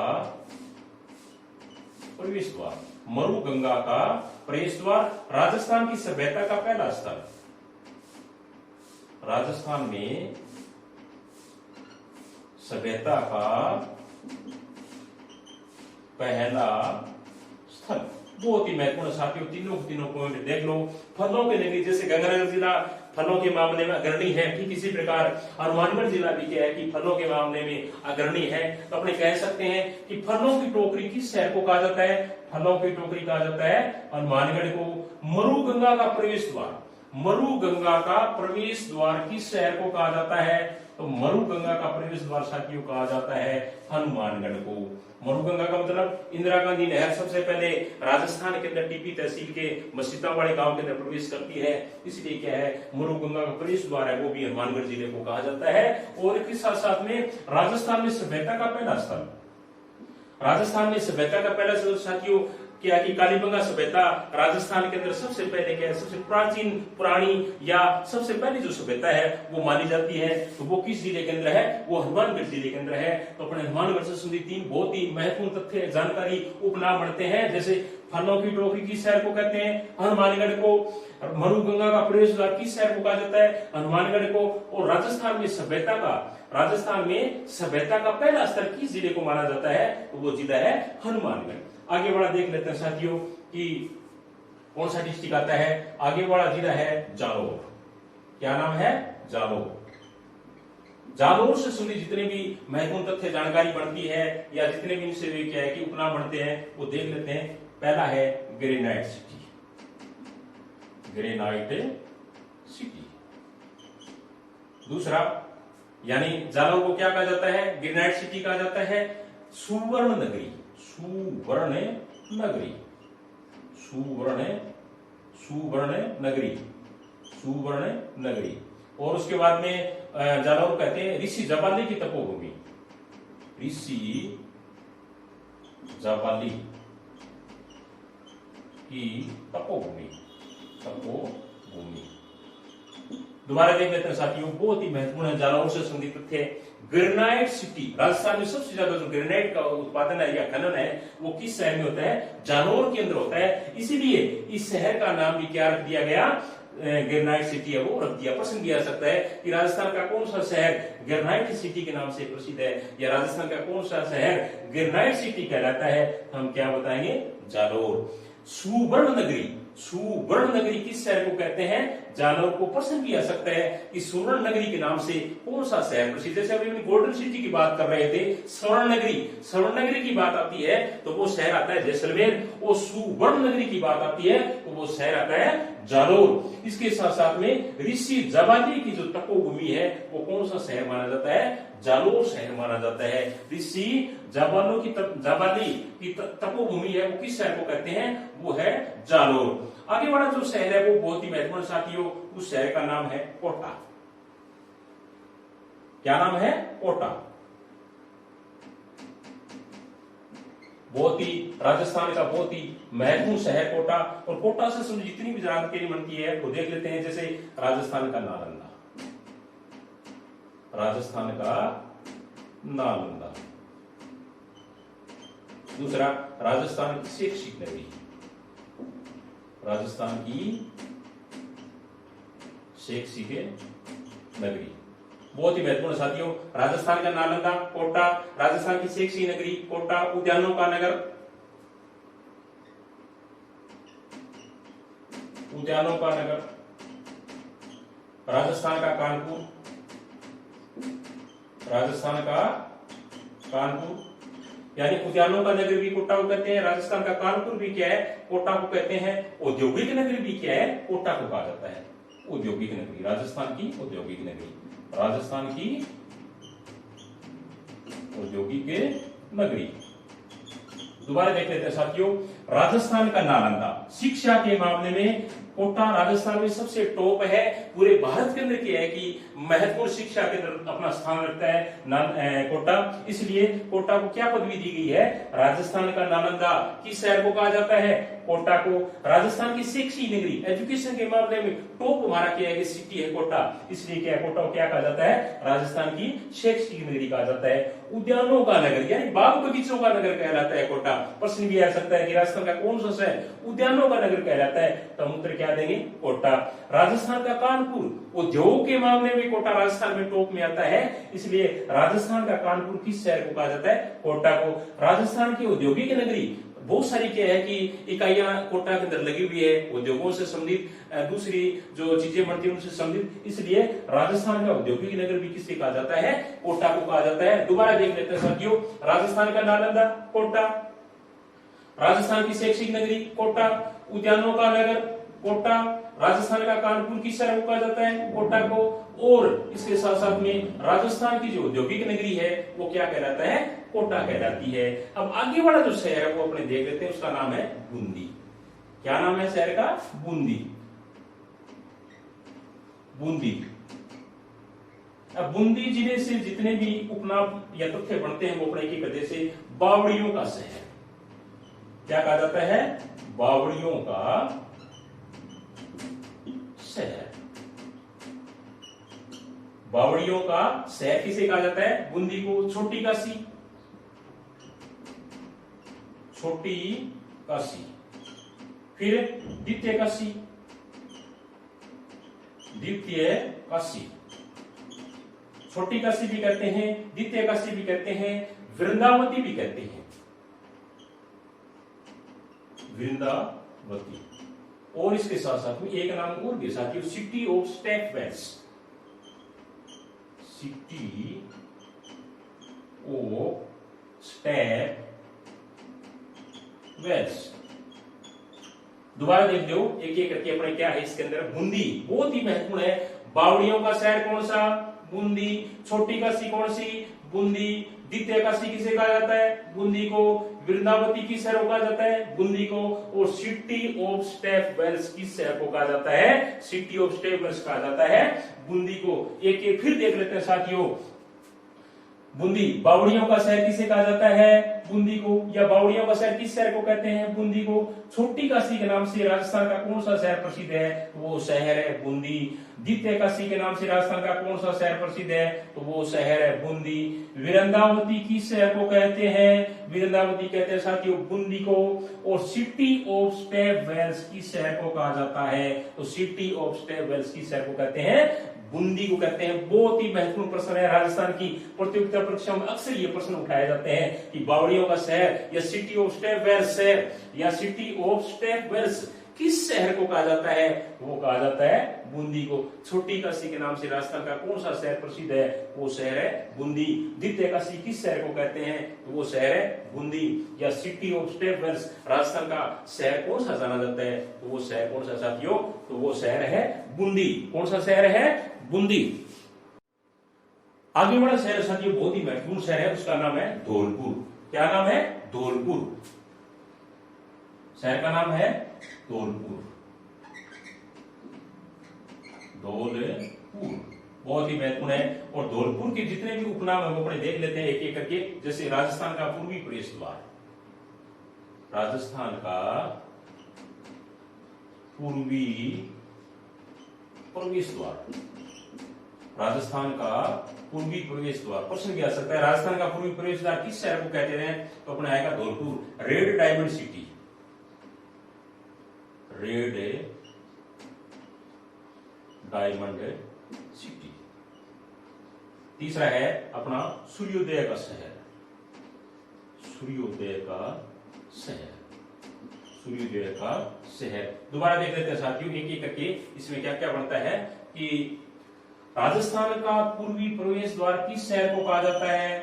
प्रवेश द्वार, मरु गंगा का प्रवेश द्वार। राजस्थान की सभ्यता का पहला स्थल, राजस्थान में सभ्यता का पहला स्थल। बहुत ही महत्वपूर्ण साथियों, तीनों पॉइंट देख लो। फलों की नगरी, जैसे गंगानगर जिला फलों के मामले में अग्रणी है, ठीक इसी प्रकार हनुमानगढ़ जिला भी क्या है कि फलों के मामले में अग्रणी है। तो अपने कह सकते हैं कि फलों की टोकरी किस शहर को कहा जाता है? फलों की टोकरी कहा जाता है हनुमानगढ़ को। मरु गंगा का प्रवेश द्वार, मरु गंगा का प्रवेश द्वार किस शहर को कहा जाता है? तो मरुगंगा का प्रवेश द्वार साथियों कहा जाता है हनुमानगढ़ को। मरुगंगा का मतलब इंदिरा गांधी नहर सबसे पहले राजस्थान के अंदर टीपी तहसील के मसीतावाड़े गांव के अंदर प्रवेश करती है, इसलिए क्या है मरुगंगा का प्रवेश द्वार है वो भी हनुमानगढ़ जिले को कहा जाता है। और इसके साथ साथ में राजस्थान में सभ्यता का पहला स्थल, राजस्थान में सभ्यता का पहला स्थल साथियों क्या कि कालीबंगा सभ्यता राजस्थान के अंदर सबसे पहले क्या है, सबसे प्राचीन पुरानी या सबसे पहली जो सभ्यता है वो मानी जाती है। तो वो किस जिले के अंदर है, वो हनुमानगढ़ जिले के अंदर है। तो अपने हनुमानगढ़ से संबंधित 3 बहुत ही महत्वपूर्ण तथ्य जानकारी उपनाम बढ़ते हैं, जैसे फलों की टोकरी किस शहर को कहते हैं, हनुमानगढ़ को। मरुगंगा का प्रवेश द्वार किस शहर को कहा जाता है, हनुमानगढ़ को। और राजस्थान में सभ्यता का पहला स्तर किस जिले को माना जाता है, तो वो जिला है हनुमानगढ़। आगे बढ़ा देख लेते हैं साथियों कि कौन सा डिस्ट्रिक्ट आता है। आगे बढ़ा जिला है जालोर। क्या नाम है, जालोर। जालोर से संबंधित जितने भी महत्वपूर्ण तथ्य जानकारी बनती है या जितने भी इनसे क्या है कि उपनाम बनते हैं वो देख लेते हैं। पहला है ग्रेनाइट सिटी, ग्रेनाइट सिटी। दूसरा यानी जालोर को क्या कहा जाता है, ग्रेनाइट सिटी कहा जाता है। सुवर्ण नगरी, सुवर्ण नगरी, सुवर्ण नगरी, सुवर्ण नगरी। और उसके बाद में जालौर कहते हैं ऋषि जबाली की तपोभूमि, ऋषि जबाली की तपोभूमि, तपोभूमि। दोबारा देख लेते हैं साथियों, बहुत ही महत्वपूर्ण है जालौर से संबंधित तथ्य। ग्रेनाइट सिटी, राजस्थान में सबसे ज्यादा जो ग्रेनाइट का उत्पादन है या खनन है वो किस शहर में होता है, जालौर के अंदर होता है। इसीलिए इस शहर का नाम भी क्या रख दिया गया, ग्रेनाइट सिटी है वो रख दिया। प्रश्न किया जा सकता है कि राजस्थान का कौन सा शहर ग्रेनाइट सिटी के नाम से प्रसिद्ध है, या राजस्थान का कौन सा शहर ग्रेनाइट सिटी कहलाता है, हम क्या बताएंगे, जालौर। सुवर्ण नगरी, सुवर्ण नगरी किस शहर को कहते हैं, जालौर को। प्रश्न किया जा सकता है कि सुवर्ण नगरी के नाम से कौन सा शहर प्रसिद्ध, जैसे अभी गोल्डन सिटी की बात कर रहे थे, स्वर्ण नगरी, स्वर्ण नगरी की बात आती है तो वो शहर आता है जैसलमेर। और सुवर्ण नगरी की बात आती है तो वो शहर आता है जालौर। इसके साथ साथ में ऋषि जबाली की जो तपोभूमि है वो कौन सा शहर माना जाता है, जालौर शहर माना जाता है। ऋषि जबाली की तपोभूमि है वो किस शहर को कहते हैं, वो है जालौर। आगे वाला जो शहर है वो बहुत ही महत्वपूर्ण साथियों, उस शहर का नाम है कोटा। क्या नाम है, कोटा। बहुत ही राजस्थान का बहुत ही महत्वपूर्ण शहर कोटा। और कोटा से संबंधित जितनी भी जानकारी बनती है वो देख लेते हैं। जैसे राजस्थान का नालंदा, राजस्थान का नालंदा। दूसरा राजस्थान की शैक्षिक नगरी, राजस्थान की शैक्षिक नगरी बहुत ही महत्वपूर्ण साथियों। राजस्थान का नालंदा, कोटा, राजस्थान की शैक्षिक नगरी कोटा, उद्यानों का नगर, उद्यानों का नगर, राजस्थान का कानपुर, राजस्थान का कानपुर, यानी उद्यानों का नगर भी कोटा को कहते हैं। राजस्थान का कानपुर भी क्या है, कोटा को कहते हैं। औद्योगिक नगरी भी क्या है, कोटा को कहा जाता है, औद्योगिक नगरी, राजस्थान की औद्योगिक नगरी, राजस्थान की औद्योगिक नगरी। दोबारा देख लेते हैं साथियों, राजस्थान का नालंदा, शिक्षा के मामले में कोटा राजस्थान में सबसे टॉप है। पूरे भारत के अंदर क्या है कि महत्वपूर्ण शिक्षा के अंदर अपना स्थान रखता है कोटा। इसलिए कोटा को क्या पदवी दी गई है, राजस्थान का नालंदा। किस शहर को कहा जाता है, कोटा को। राजस्थान की शैक्षिक नगरी, एजुकेशन के मामले में टॉप हमारा क्या है, सिटी है कोटा। इसलिए क्या कोटा को क्या कहा जाता है, राजस्थान की शैक्षिक नगरी कहा जाता है। उद्यानों का नगर यानी बाग बगीचों का नगर कहलाता है कोटा। प्रश्न भी आ सकता है कि राजस्थान का कौन सा शहर उद्यानों का नगर कहलाता है, तो हम उत्तर क्या देंगे, कोटा। राजस्थान का कानपुर, उद्योग के मामले में कोटा राजस्थान में टॉप में आता है। इसलिए राजस्थान का कानपुर किस शहर को कहा जाता है, कोटा को। राजस्थान की औद्योगिक नगरी, बहुत सारी क्या है कि इकाइयां कोटा के अंदर लगी हुई है, उद्योगों से संबंधित, दूसरी जो चीजें बनती है उनसे संबंधित। इसलिए राजस्थान का औद्योगिक नगर भी किससे कहा जाता है, कोटा को कहा जाता है। दोबारा देख लेते हैं साथियों, राजस्थान का नालंदा कोटा, राजस्थान की शैक्षिक नगरी कोटा, उद्यानों का नगर कोटा, राजस्थान का कानपुर किस शहर को कहा जाता है? कोटा को। और इसके साथ साथ में राजस्थान की जो औद्योगिक नगरी है वो क्या कहलाता है? कोटा कहलाती है। अब आगे वाला जो शहर है वो अपने देख लेते हैं, उसका नाम है बूंदी। क्या नाम है शहर का? बूंदी। बूंदी। अब बूंदी जिले से जितने भी उपनाम या तथ्य बनते हैं वो अपने एक कहते से बावड़ियों का शहर। क्या कहा जाता है? बावड़ियों का शहर। बावड़ियों का शहर किसे कहा जाता है? बूंदी को। छोटी काशी, छोटी काशी, फिर द्वितीय काशी, द्वितीय काशी, छोटी काशी भी कहते हैं, द्वितीय काशी भी कहते हैं, वृंदावती भी कहते हैं, वृंदावती। और इसके साथ साथ में एक नाम और भी साथियों, city of step wells. City of step wells. दोबारा देख लो एक एक करके अपने क्या है इसके अंदर। बूंदी बहुत ही महत्वपूर्ण है। बावड़ियों का शहर कौन सा? बूंदी। छोटी काशी कौन सी? बूंदी। द्वितीय काशी किसे कहा जाता है? बूंदी को। वृंदावती किस शहर को कहा जाता है? बूंदी को। और सिटी ऑफ स्टेप वेल्स किस शहर को कहा जाता है? सिटी ऑफ स्टेप वेल्स कहा जाता है बूंदी को। एक एक फिर देख लेते हैं साथियों। बूंदी, बावड़ियों का शहर किसे कहा जाता है? बूंदी को। या बावड़ियों का शहर किस शहर को कहते हैं? बूंदी को। छोटी काशी के नाम से राजस्थान का कौन सा शहर प्रसिद्ध है? तो वो शहर है बूंदी। द्वितीय काशी के नाम से राजस्थान का कौन सा शहर प्रसिद्ध है? तो वो शहर है बूंदी। वृंदावती किस शहर को कहते हैं? वृंदावती कहते हैं साथियों बूंदी को। और सिटी ऑफ स्टेप वेल्स किस शहर को कहा जाता है? तो सिटी ऑफ स्टेप वेल्स किस शहर को कहते हैं? बूंदी को कहते हैं। बहुत ही महत्वपूर्ण प्रश्न है, राजस्थान की प्रतियोगिता परीक्षाओं में अक्सर ये प्रश्न उठाए जाते हैं कि बावड़ियों का शहर या सिटी ऑफ स्टेप वेल्स शहर या सिटी ऑफ स्टेप वेल्स किस शहर को कहा जाता है? वो कहा जाता है बूंदी को। छोटी काशी के नाम से राजस्थान का कौन सा शहर प्रसिद्ध है? वो शहर है बूंदी। द्वितीय काशी किस शहर को कहते हैं? तो वो शहर है बूंदी। या city of step wells Rajasthan का शहर कौन सा जाना जाता है? तो वो शहर कौन सा साथियों? तो वो शहर है बूंदी। कौन सा शहर है? बूंदी। आगे वाला शहर साथियों बहुत ही महत्वपूर्ण शहर है, उसका नाम है धौलपुर। क्या नाम है? धौलपुर। शहर का नाम है धौलपुर। धौलपुर बहुत ही महत्वपूर्ण है। और धौलपुर के जितने भी उपनाम है वो अपने देख लेते हैं एक एक करके। जैसे राजस्थान का पूर्वी प्रवेश द्वार, राजस्थान का पूर्वी प्रवेश द्वार, राजस्थान का पूर्वी प्रवेश द्वार। प्रश्न क्या आ सकता है? राजस्थान का पूर्वी प्रवेश द्वार किस शहर को कहते हैं? तो अपने आएगा Dholpur. Red diamond city, red diamond city. तीसरा है अपना सूर्योदय का शहर, सूर्योदय का शहर, सूर्योदय का शहर। दोबारा देख लेते हैं साथियों एक एक करके। इसमें क्या क्या बनता है कि राजस्थान का पूर्वी प्रवेश द्वार किस शहर को कहा जाता है?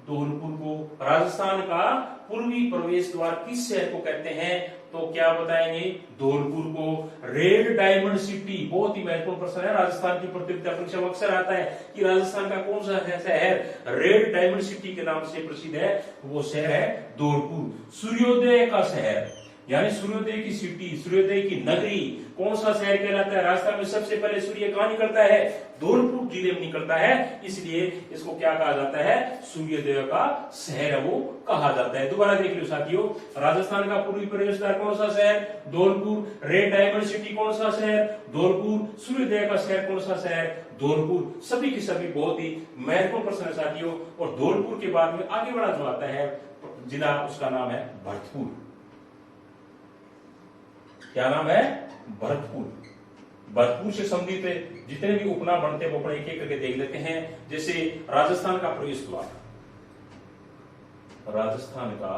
धौलपुर को। राजस्थान का पूर्वी प्रवेश द्वार किस शहर को कहते हैं? तो क्या बताएंगे? धौलपुर को। रेड डायमंड सिटी बहुत ही महत्वपूर्ण प्रश्न है, राजस्थान की प्रतियोगिता परीक्षा में अक्सर आता है कि राजस्थान का कौन सा शहर रेड डायमंड सिटी के नाम से प्रसिद्ध है? वो शहर है धौलपुर। सूर्योदय का शहर यानी सूर्योदय की सिटी, सूर्योदय की नगरी कौन सा शहर कहलाता है? राजस्थान में सबसे पहले सूर्य कहां निकलता है? धौलपुर जिले में निकलता है, इसलिए इसको क्या कहा जाता है? सूर्योदय का शहर वो कहा जाता है। दोबारा देख लो साथियों, राजस्थान का पूर्वी प्रवेश द्वार कौन सा शहर? धौलपुर। रेड डायमंड सिटी कौन सा शहर? धौलपुर। सूर्योदय का शहर कौन सा शहर? धौलपुर। सभी के सभी बहुत ही महत्वपूर्ण प्रश्न है साथियों। और धौलपुर के बाद में आगे वाला जो आता है जिला, उसका नाम है भरतपुर। क्या नाम है? भरतपुर। भरतपुर से संबंधित जितने भी उपनाम बनते हैं वो अपने एक एक करके देख लेते हैं। जैसे राजस्थान का प्रवेश द्वार, राजस्थान का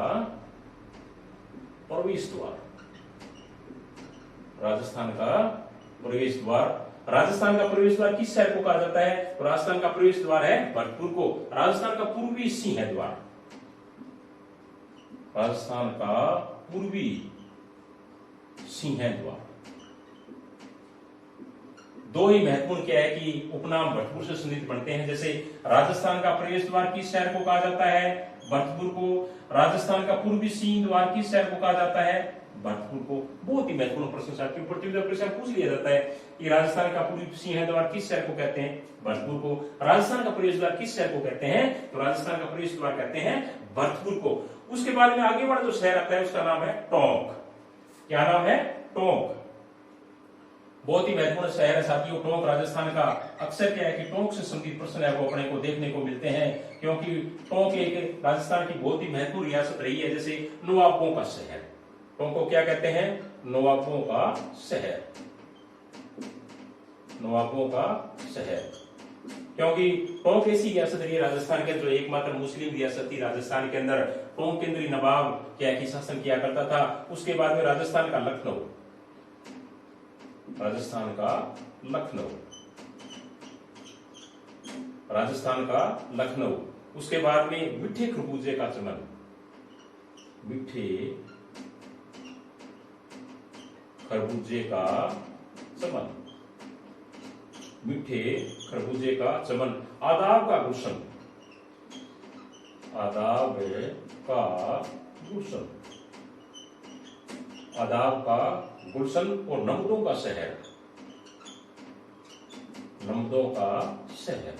प्रवेश द्वार, राजस्थान का प्रवेश द्वार। राजस्थान का प्रवेश द्वार किस शहर को कहा जाता है? तो राजस्थान का प्रवेश द्वार है भरतपुर को। राजस्थान का पूर्वी सिंह द्वार, राजस्थान का पूर्वी सिंह द्वार, दो ही महत्वपूर्ण क्या है कि उपनाम भरतपुर से संबंधित बनते हैं। जैसे राजस्थान का प्रवेश द्वार किस शहर को कहा जाता है? भरतपुर को। राजस्थान का पूर्वी सिंह द्वार किस शहर को कहा जाता है? भरतपुर को। बहुत ही महत्वपूर्ण प्रश्न साथियों, प्रतियोगिता परीक्षा पूछ लिया जाता है कि राजस्थान का पूर्वी सिंह द्वार किस शहर को कहते हैं? भरतपुर को। राजस्थान का प्रवेश द्वार किस शहर को कहते हैं? तो राजस्थान का प्रवेश द्वार कहते हैं भरतपुर को। उसके बाद में आगे वाला जो शहर आता है उसका नाम है टोंक। क्या नाम है? टोंक। बहुत ही महत्वपूर्ण शहर है साथियों टोंक राजस्थान का। अक्सर क्या है कि टोंक से संबंधित प्रश्न है वो अपने को देखने को मिलते हैं, क्योंकि टोंक एक राजस्थान की बहुत ही महत्वपूर्ण रियासत रही है। जैसे नवाबों का शहर, टोंक को क्या कहते हैं? नवाबों का शहर। नवाबों का शहर, क्योंकि टोंक ऐसी रियासत रही है राजस्थान के जो एकमात्र मुस्लिम रियासत थी राजस्थान के अंदर। टोंक के अंदर नवाब क्या की शासन किया करता था। उसके बाद में राजस्थान का लखनऊ, राजस्थान का लखनऊ, राजस्थान का लखनऊ। उसके बाद में मिठे खरबूजे का चमन, मिठे खरबूजे का चमन, मिठे खरबूजे का चमन। आदाब का गुलशन, आदाब का गुलशन, आदाब का गुलशन। और नमदों का शहर, नमदों का शहर।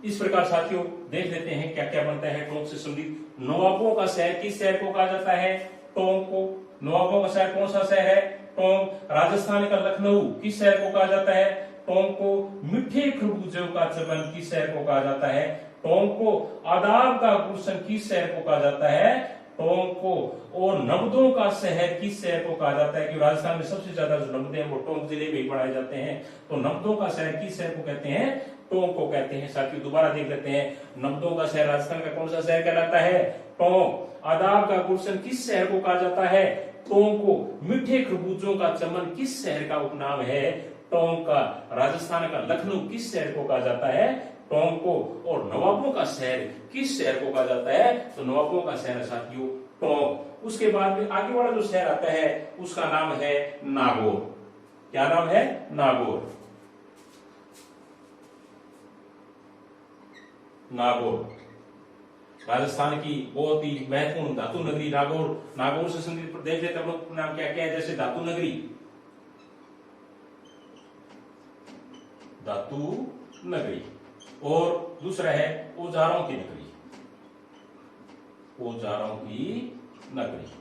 इस प्रकार साथियों देख लेते हैं क्या क्या बनता है टोंक से संबंधित। नवाबों का शहर किस शहर को कहा जाता है? टोंक को। नवाबों का शहर कौन सा शहर है? टोंक। राजस्थान का लखनऊ किस शहर को कहा जाता है? टोंक को। मिठे खरबूजों का चमन किस शहर को कहा जाता है? टोंक को। आदाब का गुलशन किस शहर को कहा जाता है? टोंक को। और नमदों का शहर किस शहर को कहा जाता है? कि राजस्थान में सबसे ज्यादा जो नमदे हैं वो टोंक जिले में ही पढ़ाए जाते हैं। तो नमदों का शहर किस शहर को कहते हैं? टोंक को कहते हैं। साथियों दोबारा देख लेते हैं। नमदों का शहर राजस्थान का कौन सा शहर कहलाता है? टोंक। आदाब का गुलशन किस शहर को कहा जाता है? टोंक को। मिठे खरबूजों का चमन किस शहर का उपनाम है? टोंक का। राजस्थान का लखनऊ किस शहर को कहा जाता है? टोंक को। और नवाबों का शहर किस शहर को कहा जाता है? तो नवाबों का शहर साथियों टोंक। उसके बाद में आगे वाला जो शहर आता है उसका नाम है नागौर। क्या नाम है? नागौर। नागौर राजस्थान की बहुत ही महत्वपूर्ण धातु नगरी नागौर। नागौर से संबंधित देख लेते हैं हम लोग नाम क्या क्या है। जैसे धातु नगरी, धातु नगरी। और दूसरा है औजारों की नगरी, औजारों की नगरी।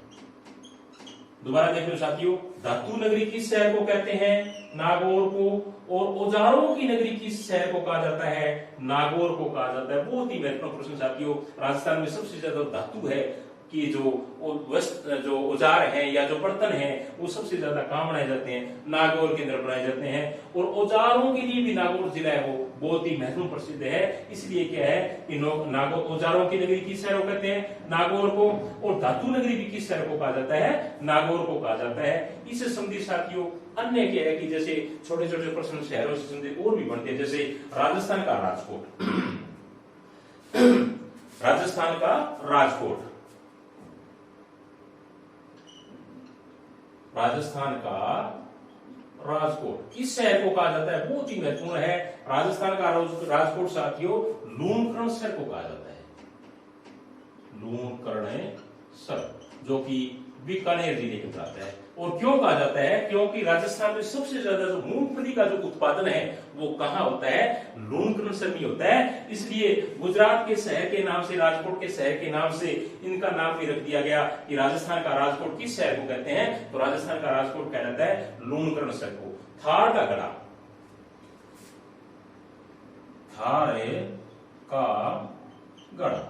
दोबारा देख लो साथियों, धातु नगरी किस शहर को कहते हैं? नागौर को। और औजारों की नगरी किस शहर को कहा जाता है? नागौर को कहा जाता है। बहुत ही महत्वपूर्ण प्रश्न साथियों। राजस्थान में सबसे ज्यादा धातु है कि जो औजार हैं या जो बर्तन हैं वो सबसे ज्यादा कहां बनाए जाते हैं? नागौर के अंदर बनाए जाते हैं। और औजारों के लिए भी नागौर जिला है वो बहुत ही महत्वपूर्ण प्रसिद्ध है। इसलिए क्या है कि नागौर औजारों की नगरी किस शहर को कहते हैं? नागौर को। और धातु नगरी भी किस शहर को कहा जाता है? नागौर को कहा जाता है। इससे संबंधित साथियों अन्य क्या है कि जैसे छोटे छोटे प्रश्न शहरों से संबंधित और भी बनते हैं। जैसे राजस्थान का राजकोट, राजस्थान का राजकोट, राजस्थान का राजकोट किस शहर को कहा जाता है? बहुत ही महत्वपूर्ण है। राजस्थान का राजकोट साथियों लूणकरण शहर को कहा जाता है। लूणकरण शहर जो कि बीकानेर जिले के अंदर आता है। और क्यों कहा जाता है? क्योंकि राजस्थान में सबसे ज्यादा जो मूंगफली का जो उत्पादन है वो कहां होता है? लूणकरण शहर में होता है। इसलिए गुजरात के शहर के नाम से, राजकोट के शहर के नाम से इनका नाम भी रख दिया गया कि राजस्थान का राजकोट किस शहर को कहते हैं? तो राजस्थान का राजकोट कहलाता है लूणकरण शहर को। थार का गढ़ा, थार का गढ़ा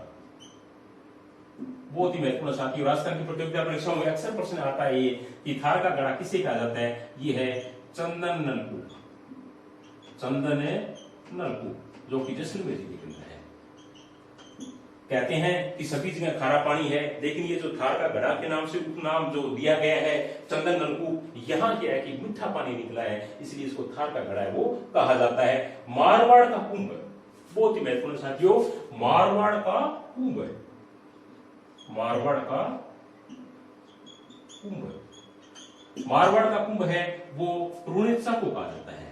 बहुत ही महत्वपूर्ण साथियों। राजस्थान की प्रतियोगिता परीक्षाओं में अक्सर प्रश्न आता है ये कि थार का गढ़ा किसे कहा जाता है? ये है चंदन नलकूप, चंदन नलकूप जो कि जैसलमेर जिले के अंदर है। कहते हैं कि सभी जगह खारा पानी है, लेकिन ये जो थार का गढ़ा के नाम से उपनाम जो दिया गया है चंदन नलकूप, यहाँ क्या है कि मीठा पानी निकला है, इसलिए इसको थार का गढ़ा है वो कहा जाता है। मारवाड़ का कुंभ बहुत ही महत्वपूर्ण साथियों। मारवाड़ का कुंभ, मारवाड़ का कुंभ, मारवाड़ का कुंभ है वो त्रिनेत्र को कहा जाता है।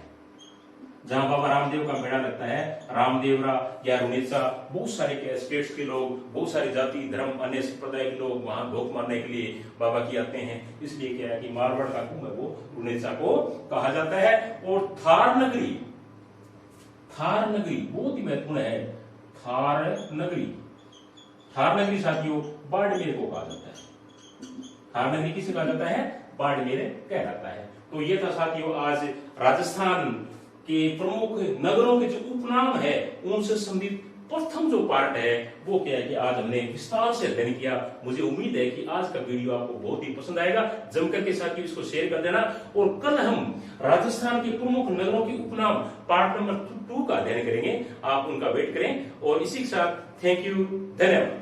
जहां बाबा रामदेव का मेला लगता है। रामदेवरा या रुनेसा, बहुत सारे स्टेट्स के लोग, बहुत सारे जाति धर्म अन्य संप्रदाय के लोग वहां भोग मारने के लिए बाबा की आते हैं। इसलिए क्या है कि मारवाड़ का कुंभ है वो रुनेसा को कहा जाता है। और थार नगरी बहुत ही महत्वपूर्ण है। थार नगरी साथियों बाड़मेर को कहा जाता है। थार नगरी किसे कहा जाता है? बाड़मेर कहलाता है। तो ये था साथियों आज राजस्थान के प्रमुख नगरों के जो उपनाम है उनसे संबंधित प्रथम जो पार्ट है वो क्या है कि आज हमने विस्तार से अध्ययन किया। मुझे उम्मीद है कि आज का वीडियो आपको बहुत ही पसंद आएगा। जमकर के साथियों इसको शेयर कर देना। और कल हम राजस्थान के प्रमुख नगरों के उपनाम पार्ट नंबर 2 का अध्ययन करेंगे। आप उनका वेट करें। और इसी के साथ थैंक यू, धन्यवाद।